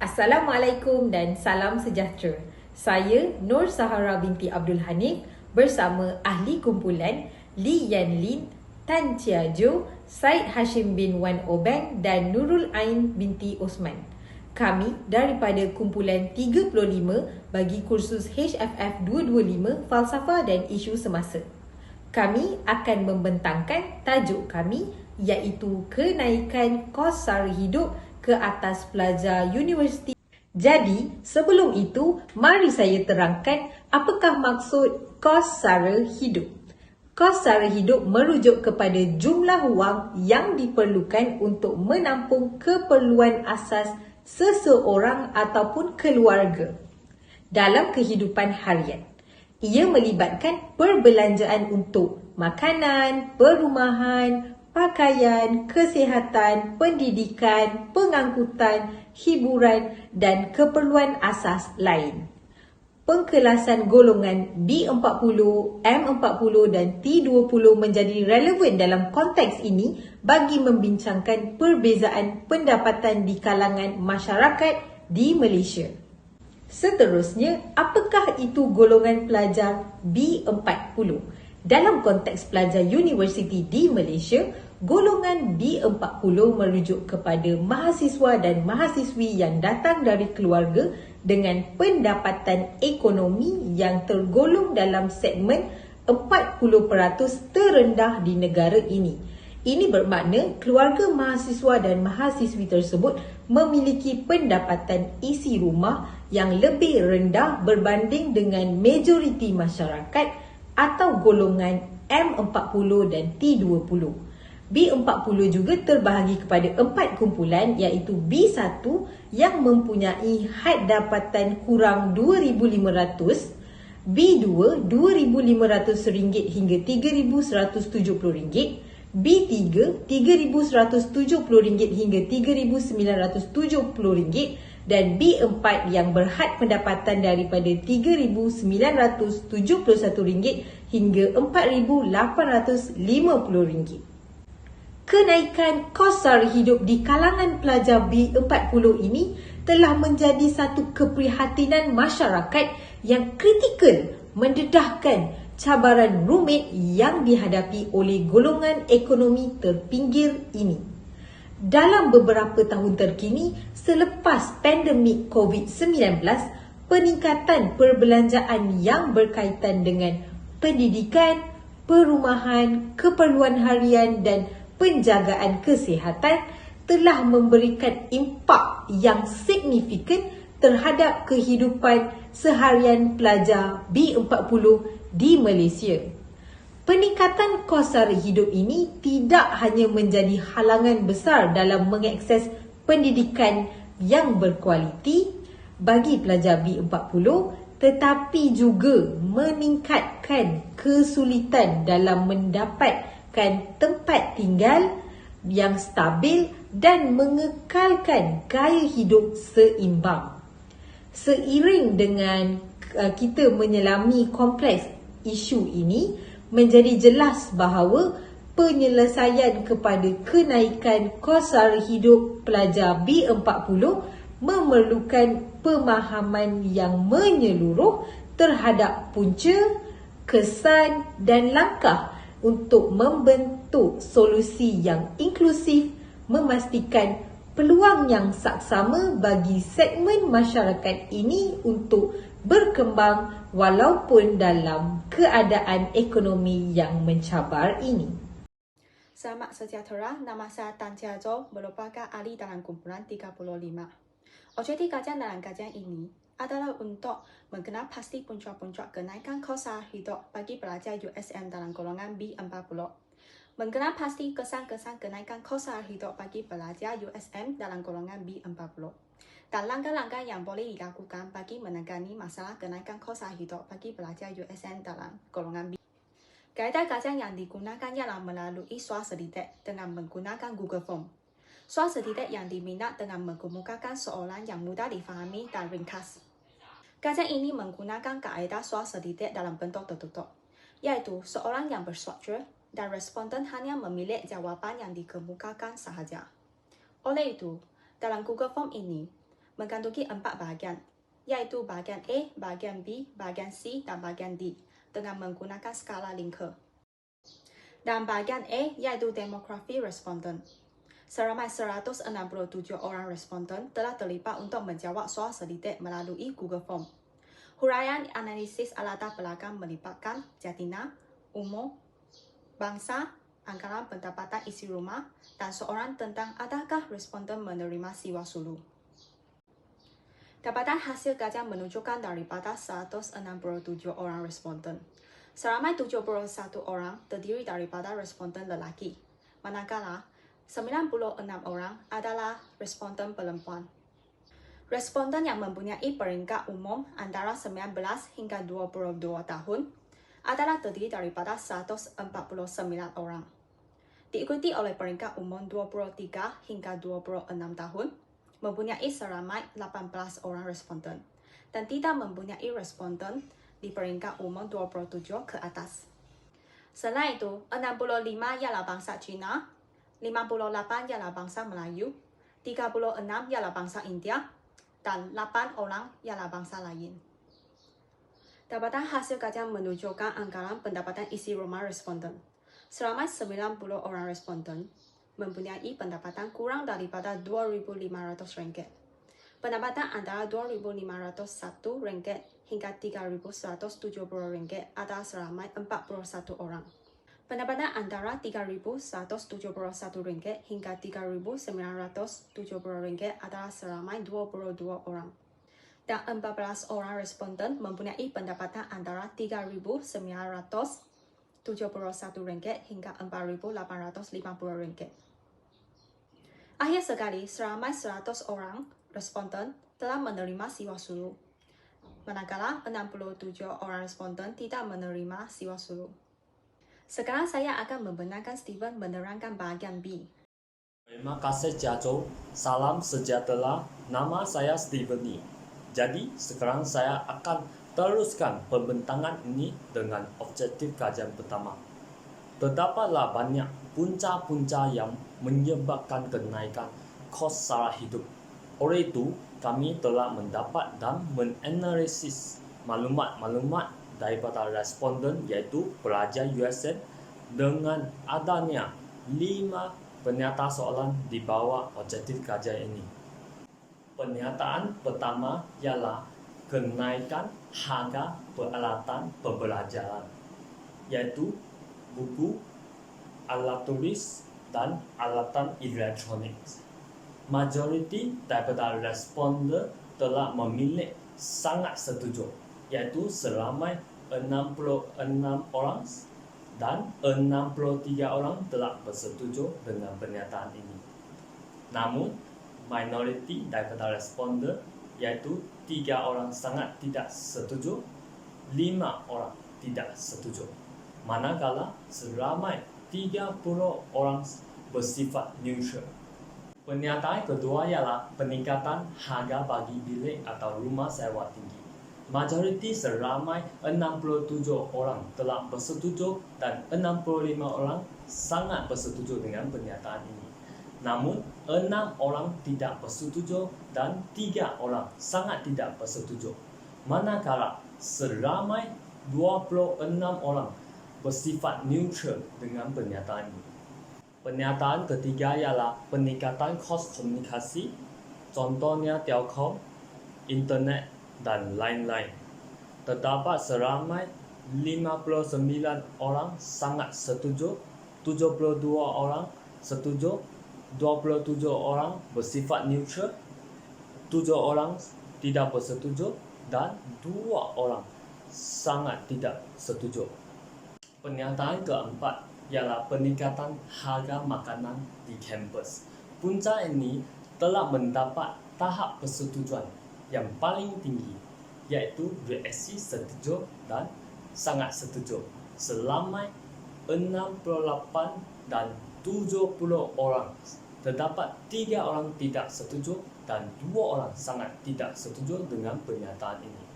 Assalamualaikum dan salam sejahtera. Saya Nur Sahara binti Abdul Hanif bersama ahli kumpulan Li Yan Lin, Tan Chia Jo, Syed Hashim bin Wan Obeng dan Nurul Ain binti Osman. Kami daripada kumpulan 35 bagi kursus HFF 225 Falsafah dan Isu Semasa. Kami akan membentangkan tajuk kami iaitu kenaikan kos sara hidup ke atas pelajar universiti. Jadi, sebelum itu, mari saya terangkan apakah maksud kos sara hidup. Kos sara hidup merujuk kepada jumlah wang yang diperlukan untuk menampung keperluan asas seseorang ataupun keluarga dalam kehidupan harian. Ia melibatkan perbelanjaan untuk makanan, perumahan, pakaian, kesihatan, pendidikan, pengangkutan, hiburan dan keperluan asas lain. Pengkelasan golongan B40, M40 dan T20 menjadi relevan dalam konteks ini bagi membincangkan perbezaan pendapatan di kalangan masyarakat di Malaysia. Seterusnya, apakah itu golongan pelajar B40? Dalam konteks pelajar universiti di Malaysia, golongan B40 merujuk kepada mahasiswa dan mahasiswi yang datang dari keluarga dengan pendapatan ekonomi yang tergolong dalam segmen 40% terendah di negara ini. Ini bermakna keluarga mahasiswa dan mahasiswi tersebut memiliki pendapatan isi rumah yang lebih rendah berbanding dengan majoriti masyarakat atau golongan M40 dan T20. B40 juga terbahagi kepada 4 kumpulan iaitu B1 yang mempunyai had dapatan kurang RM2,500, B2 RM2,500 hingga RM3,170, B3 RM3,170 hingga RM3,970 dan B4 yang berhad pendapatan daripada RM3,971 hingga RM4,850. Kenaikan kos sara hidup di kalangan pelajar B40 ini telah menjadi satu keprihatinan masyarakat yang kritikal mendedahkan cabaran rumit yang dihadapi oleh golongan ekonomi terpinggir ini. Dalam beberapa tahun terkini, selepas pandemik COVID-19, peningkatan perbelanjaan yang berkaitan dengan pendidikan, perumahan, keperluan harian dan penjagaan kesihatan telah memberikan impak yang signifikan terhadap kehidupan seharian pelajar B40 di Malaysia. Peningkatan kos sara hidup ini tidak hanya menjadi halangan besar dalam mengakses pendidikan yang berkualiti bagi pelajar B40, tetapi juga meningkatkan kesulitan dalam mendapatkan tempat tinggal yang stabil dan mengekalkan gaya hidup seimbang. Seiring dengan kita menyelami kompleks isu ini, menjadi jelas bahawa penyelesaian kepada kenaikan kos sara hidup pelajar B40 memerlukan pemahaman yang menyeluruh terhadap punca, kesan dan langkah untuk membentuk solusi yang inklusif, memastikan peluang yang saksama bagi segmen masyarakat ini untuk berkembang walaupun dalam keadaan ekonomi yang mencabar ini. Selamat sejahtera, nama saya Tan Chia Jo, merupakan ahli dalam kumpulan 35. Objektif kajian dalam kajian ini adalah untuk mengenal pasti puncak-puncak kenaikan kos sara hidup bagi pelajar USM dalam golongan B40. Mengenal pasti kesan-kesan kenaikan kos sara hidup bagi pelajar USM dalam golongan B40. Dan langkah-langkah yang boleh dilakukan bagi menangani masalah kenaikan kos sara hidup bagi pelajar USM dalam golongan B. Kaedah kajian yang digunakan ialah melalui soal selidik dengan menggunakan Google Form. Soal selidik yang diminat dengan mengemukakan soalan yang mudah difahami dan ringkas. Kajian ini menggunakan kaedah soal selidik dalam bentuk tertutup, iaitu soalan yang berstruktur dan responden hanya memilih jawapan yang dikemukakan sahaja. Oleh itu, dalam Google Form ini, mengandungi 4 bahagian, yaitu bahagian A, bahagian B, bahagian C, dan bahagian D dengan menggunakan skala Likert. Dan bahagian A yaitu demografi responden. Seramai 167 orang responden telah terlibat untuk menjawab soal selidik melalui Google Form. Huraian analisis latar belakang melibatkan jantina, umur, bangsa, anggaran pendapatan isi rumah, dan soalan tentang adakah responden menerima siwa sulu. Dapatan hasil kajian menunjukkan daripada 167 orang responden, seramai 71 orang terdiri daripada responden lelaki, manakala 96 orang adalah responden perempuan. Responden yang mempunyai peringkat umum antara 19 hingga 22 tahun adalah terdiri daripada 149 orang, diikuti oleh peringkat umum 23 hingga 26 tahun, mempunyai seramai 18 orang responden, dan tidak mempunyai responden di peringkat umum 27 ke atas. Selain itu, 65 ialah bangsa Cina, 58 ialah bangsa Melayu, 36 ialah bangsa India, dan 8 orang ialah bangsa lain. Dapatan hasil kajian menunjukkan anggaran pendapatan isi rumah responden. Seramai 90 orang responden mempunyai pendapatan kurang daripada RM2.500. Pendapatan antara RM2.501 hingga RM3.170 adalah seramai 41 orang. Pendapatan antara RM3.171 hingga RM3.970 adalah seramai 22 orang. Dan 14 orang responden mempunyai pendapatan antara RM3.971 hingga RM4.850. Akhir sekali, seramai 100 orang responden telah menerima siwa sulu, manakala 67 orang responden tidak menerima siwa sulu. Sekarang saya akan membenarkan Steven menerangkan bahagian B. Terima kasih Ciaco. Salam sejahtera. Nama saya Steven Lee. Jadi, sekarang saya akan teruskan pembentangan ini dengan objektif kajian pertama. Terdapatlah banyak punca-punca yang menyebabkan kenaikan kos sara hidup. Oleh itu, kami telah mendapat dan menganalisis maklumat-maklumat daripada responden iaitu pelajar USN dengan adanya 5 pernyataan soalan di bawah objektif kajian ini. Pernyataan pertama ialah kenaikan harga peralatan pembelajaran, iaitu buku, alat tulis, dan alatan elektronik. Majoriti daripada responden telah memilih sangat setuju, iaitu seramai 66 orang dan 63 orang telah bersetuju dengan pernyataan ini. Namun, minoriti daripada responden iaitu 3 orang sangat tidak setuju, 5 orang tidak setuju. Manakala seramai 30 orang bersifat neutral. Pernyataan kedua ialah peningkatan harga bagi bilik atau rumah sewa tinggi. Majoriti seramai 67 orang telah bersetuju dan 65 orang sangat bersetuju dengan pernyataan ini. Namun, 6 orang tidak bersetuju dan 3 orang sangat tidak bersetuju. Manakala seramai 26 orang bersifat neutral dengan pernyataan ini. Pernyataan ketiga ialah peningkatan kos komunikasi, contohnya telkom, internet, dan lain-lain. Terdapat seramai 59 orang sangat setuju, 72 orang setuju, 27 orang bersifat neutral, 7 orang tidak bersetuju, dan 2 orang sangat tidak setuju. Pernyataan keempat ialah peningkatan harga makanan di kampus. Punca ini telah mendapat tahap persetujuan yang paling tinggi, iaitu reaksi setuju dan sangat setuju. Selama 68 dan 70 orang, terdapat 3 orang tidak setuju dan 2 orang sangat tidak setuju dengan pernyataan ini.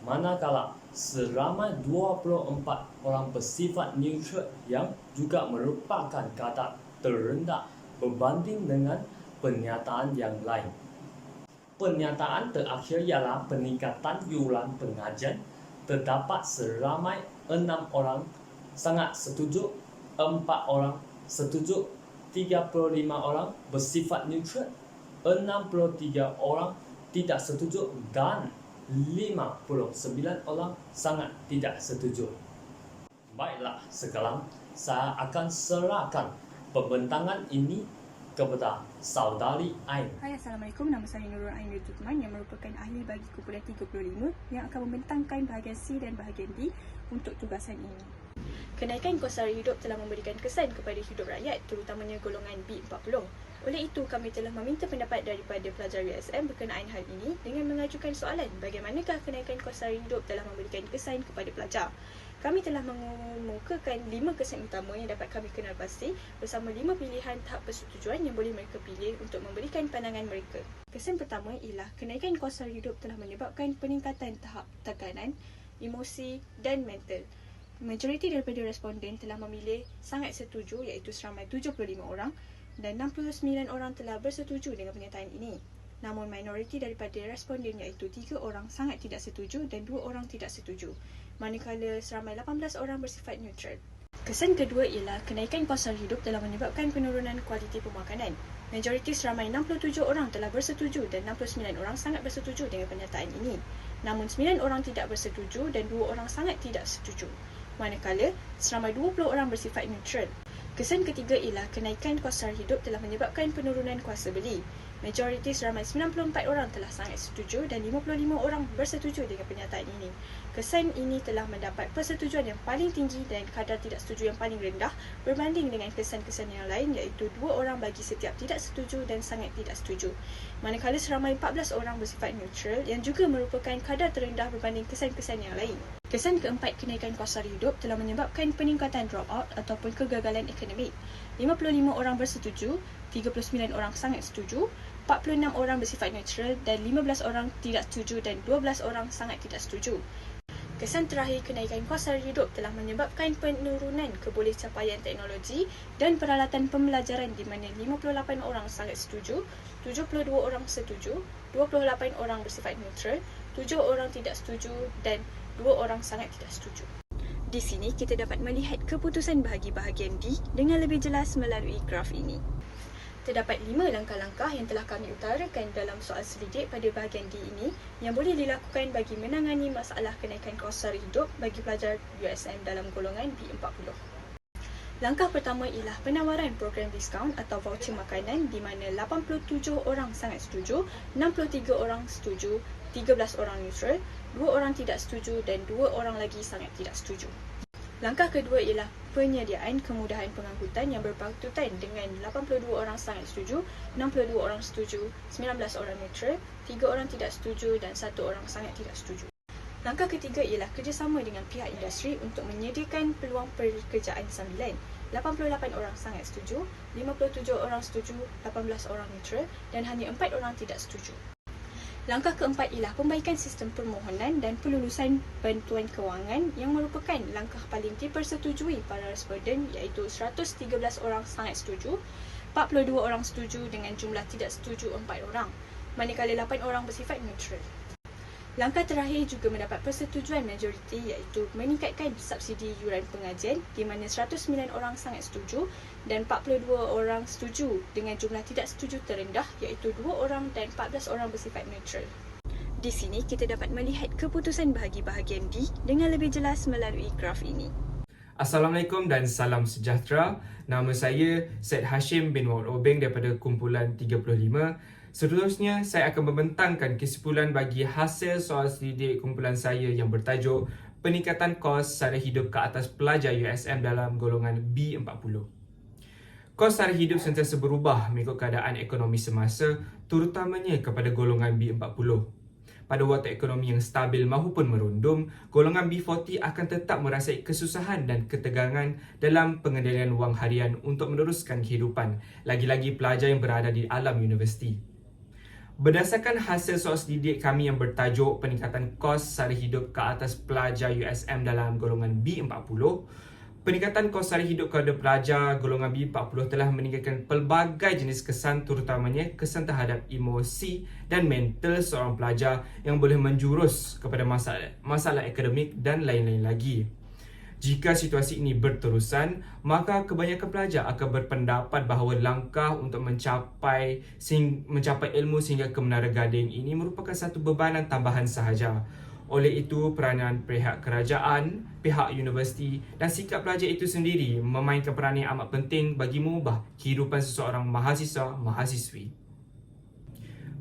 Manakala seramai 24 orang bersifat neutral yang juga merupakan kadar terendah berbanding dengan pernyataan yang lain. Pernyataan terakhir ialah peningkatan yuran pengajian. Terdapat seramai 6 orang sangat setuju, 4 orang setuju, 35 orang bersifat neutral, 63 orang tidak setuju dan 59 orang sangat tidak setuju. Baiklah, sekarang saya akan serahkan pembentangan ini kepada saudari Ain. Hai, Assalamualaikum. Nama saya Nurul Ain Tutman yang merupakan ahli bagi kumpulan 35 yang akan membentangkan bahagian C dan bahagian D untuk tugasan ini. Kenaikan kos sara hidup telah memberikan kesan kepada hidup rakyat, terutamanya golongan B40. Oleh itu, kami telah meminta pendapat daripada pelajar USM berkenaan hal ini dengan mengajukan soalan bagaimanakah kenaikan kos sara hidup telah memberikan kesan kepada pelajar. Kami telah mengemukakan 5 kesan utama yang dapat kami kenal pasti bersama 5 pilihan tahap persetujuan yang boleh mereka pilih untuk memberikan pandangan mereka. Kesan pertama ialah kenaikan kos sara hidup telah menyebabkan peningkatan tahap tekanan, emosi dan mental. Majoriti daripada responden telah memilih sangat setuju iaitu seramai 75 orang dan 69 orang telah bersetuju dengan pernyataan ini. Namun minoriti daripada responden iaitu 3 orang sangat tidak setuju dan 2 orang tidak setuju. Manakala seramai 18 orang bersifat neutral. Kesan kedua ialah kenaikan kos sara hidup telah menyebabkan penurunan kualiti pemakanan. Majoriti seramai 67 orang telah bersetuju dan 69 orang sangat bersetuju dengan pernyataan ini. Namun 9 orang tidak bersetuju dan 2 orang sangat tidak setuju. Manakala seramai 20 orang bersifat neutral. Kesan ketiga ialah kenaikan kos sara hidup telah menyebabkan penurunan kuasa beli. Majoriti seramai 94 orang telah sangat setuju dan 55 orang bersetuju dengan pernyataan ini. Kesan ini telah mendapat persetujuan yang paling tinggi dan kadar tidak setuju yang paling rendah berbanding dengan kesan-kesan yang lain iaitu 2 orang bagi setiap tidak setuju dan sangat tidak setuju. Manakala seramai 14 orang bersifat neutral yang juga merupakan kadar terendah berbanding kesan-kesan yang lain. Kesan keempat, kenaikan kos sara hidup telah menyebabkan peningkatan dropout ataupun kegagalan akademik. 55 orang bersetuju, 39 orang sangat setuju, 46 orang bersifat neutral dan 15 orang tidak setuju dan 12 orang sangat tidak setuju. Kesan terakhir, kenaikan kos sara hidup telah menyebabkan penurunan kebolehcapaian teknologi dan peralatan pembelajaran di mana 58 orang sangat setuju, 72 orang setuju, 28 orang bersifat neutral, 7 orang tidak setuju dan 2 orang sangat tidak setuju. Di sini kita dapat melihat keputusan bahagi bahagian D dengan lebih jelas melalui graf ini. Terdapat 5 langkah-langkah yang telah kami utarakan dalam soal selidik pada bahagian D ini yang boleh dilakukan bagi menangani masalah kenaikan kos sara hidup bagi pelajar USM dalam golongan B40. Langkah pertama ialah penawaran program diskaun atau voucher makanan di mana 87 orang sangat setuju, 63 orang setuju, 13 orang neutral, 2 orang tidak setuju dan 2 orang lagi sangat tidak setuju. Langkah kedua ialah penyediaan kemudahan pengangkutan yang berpatutan dengan 82 orang sangat setuju, 62 orang setuju, 19 orang neutral, 3 orang tidak setuju dan 1 orang sangat tidak setuju. Langkah ketiga ialah kerjasama dengan pihak industri untuk menyediakan peluang pekerjaan sambilan. 88 orang sangat setuju, 57 orang setuju, 18 orang neutral dan hanya 4 orang tidak setuju. Langkah keempat ialah pembaikan sistem permohonan dan pelulusan bantuan kewangan yang merupakan langkah paling dipersetujui para responden iaitu 113 orang sangat setuju, 42 orang setuju dengan jumlah tidak setuju 4 orang, manakala 8 orang bersifat neutral. Langkah terakhir juga mendapat persetujuan majoriti iaitu meningkatkan subsidi yuran pengajian di mana 109 orang sangat setuju dan 42 orang setuju dengan jumlah tidak setuju terendah iaitu 2 orang dan 14 orang bersifat neutral. Di sini kita dapat melihat keputusan bahagi bahagian D dengan lebih jelas melalui graf ini. Assalamualaikum dan salam sejahtera. Nama saya Syed Hashim bin Wa'ud Obeng daripada kumpulan 35. Seterusnya, saya akan membentangkan kesimpulan bagi hasil soal selidik kumpulan saya yang bertajuk Peningkatan Kos Sara Hidup ke atas pelajar USM dalam golongan B40. Kos sara hidup sentiasa berubah mengikut keadaan ekonomi semasa, terutamanya kepada golongan B40. Pada waktu ekonomi yang stabil mahupun merundum, golongan B40 akan tetap merasai kesusahan dan ketegangan dalam pengendalian wang harian untuk meneruskan kehidupan, lagi-lagi pelajar yang berada di alam universiti. Berdasarkan hasil soal selidik kami yang bertajuk Peningkatan Kos Sara Hidup ke atas pelajar USM dalam golongan B40, Peningkatan kos sara hidup kepada pelajar golongan B40 telah meningkatkan pelbagai jenis kesan, terutamanya kesan terhadap emosi dan mental seorang pelajar yang boleh menjurus kepada masalah akademik dan lain-lain lagi. Jika situasi ini berterusan, maka kebanyakan pelajar akan berpendapat bahawa langkah untuk mencapai ilmu sehingga ke Menara Gading ini merupakan satu bebanan tambahan sahaja. Oleh itu, peranan pihak kerajaan, pihak universiti dan sikap pelajar itu sendiri memainkan peranan yang amat penting bagi mengubah kehidupan seseorang mahasiswa-mahasiswi.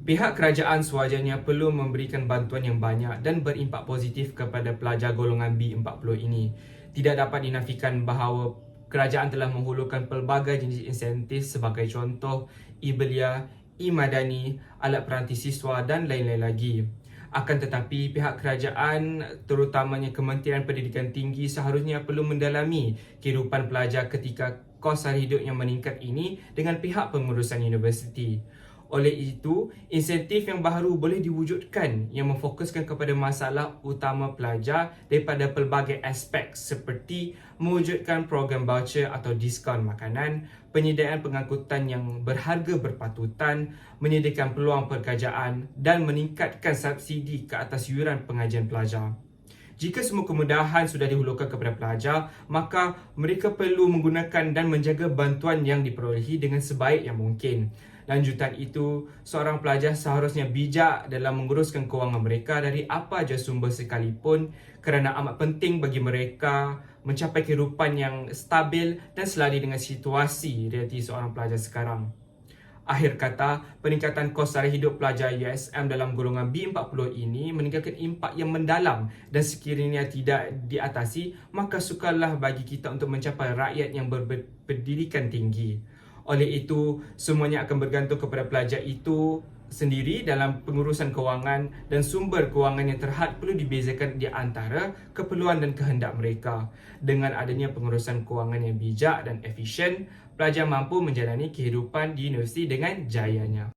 Pihak kerajaan sewajarnya perlu memberikan bantuan yang banyak dan berimpak positif kepada pelajar golongan B40 ini. Tidak dapat dinafikan bahawa kerajaan telah menghulurkan pelbagai jenis insentif sebagai contoh e-belia, e-madani, alat peranti siswa dan lain-lain lagi. Akan tetapi, pihak kerajaan, terutamanya Kementerian Pendidikan Tinggi, seharusnya perlu mendalami kehidupan pelajar ketika kos sara hidup yang meningkat ini dengan pihak pengurusan universiti. Oleh itu, insentif yang baru boleh diwujudkan yang memfokuskan kepada masalah utama pelajar daripada pelbagai aspek seperti mewujudkan program voucher atau diskaun makanan, penyediaan pengangkutan yang berharga berpatutan, menyediakan peluang pekerjaan dan meningkatkan subsidi ke atas yuran pengajian pelajar. Jika semua kemudahan sudah dihulurkan kepada pelajar, maka mereka perlu menggunakan dan menjaga bantuan yang diperolehi dengan sebaik yang mungkin. Lanjutan itu, seorang pelajar seharusnya bijak dalam menguruskan kewangan mereka dari apa saja sumber sekalipun kerana amat penting bagi mereka mencapai kehidupan yang stabil dan selari dengan situasi realiti seorang pelajar sekarang. Akhir kata, peningkatan kos sara hidup pelajar USM dalam golongan B40 ini meninggalkan impak yang mendalam dan sekiranya tidak diatasi, maka sukarlah bagi kita untuk mencapai rakyat yang berpendidikan tinggi. Oleh itu, semuanya akan bergantung kepada pelajar itu sendiri dalam pengurusan kewangan dan sumber kewangan yang terhad perlu dibezakan di antara keperluan dan kehendak mereka. Dengan adanya pengurusan kewangan yang bijak dan efisien, pelajar mampu menjalani kehidupan di universiti dengan jayanya.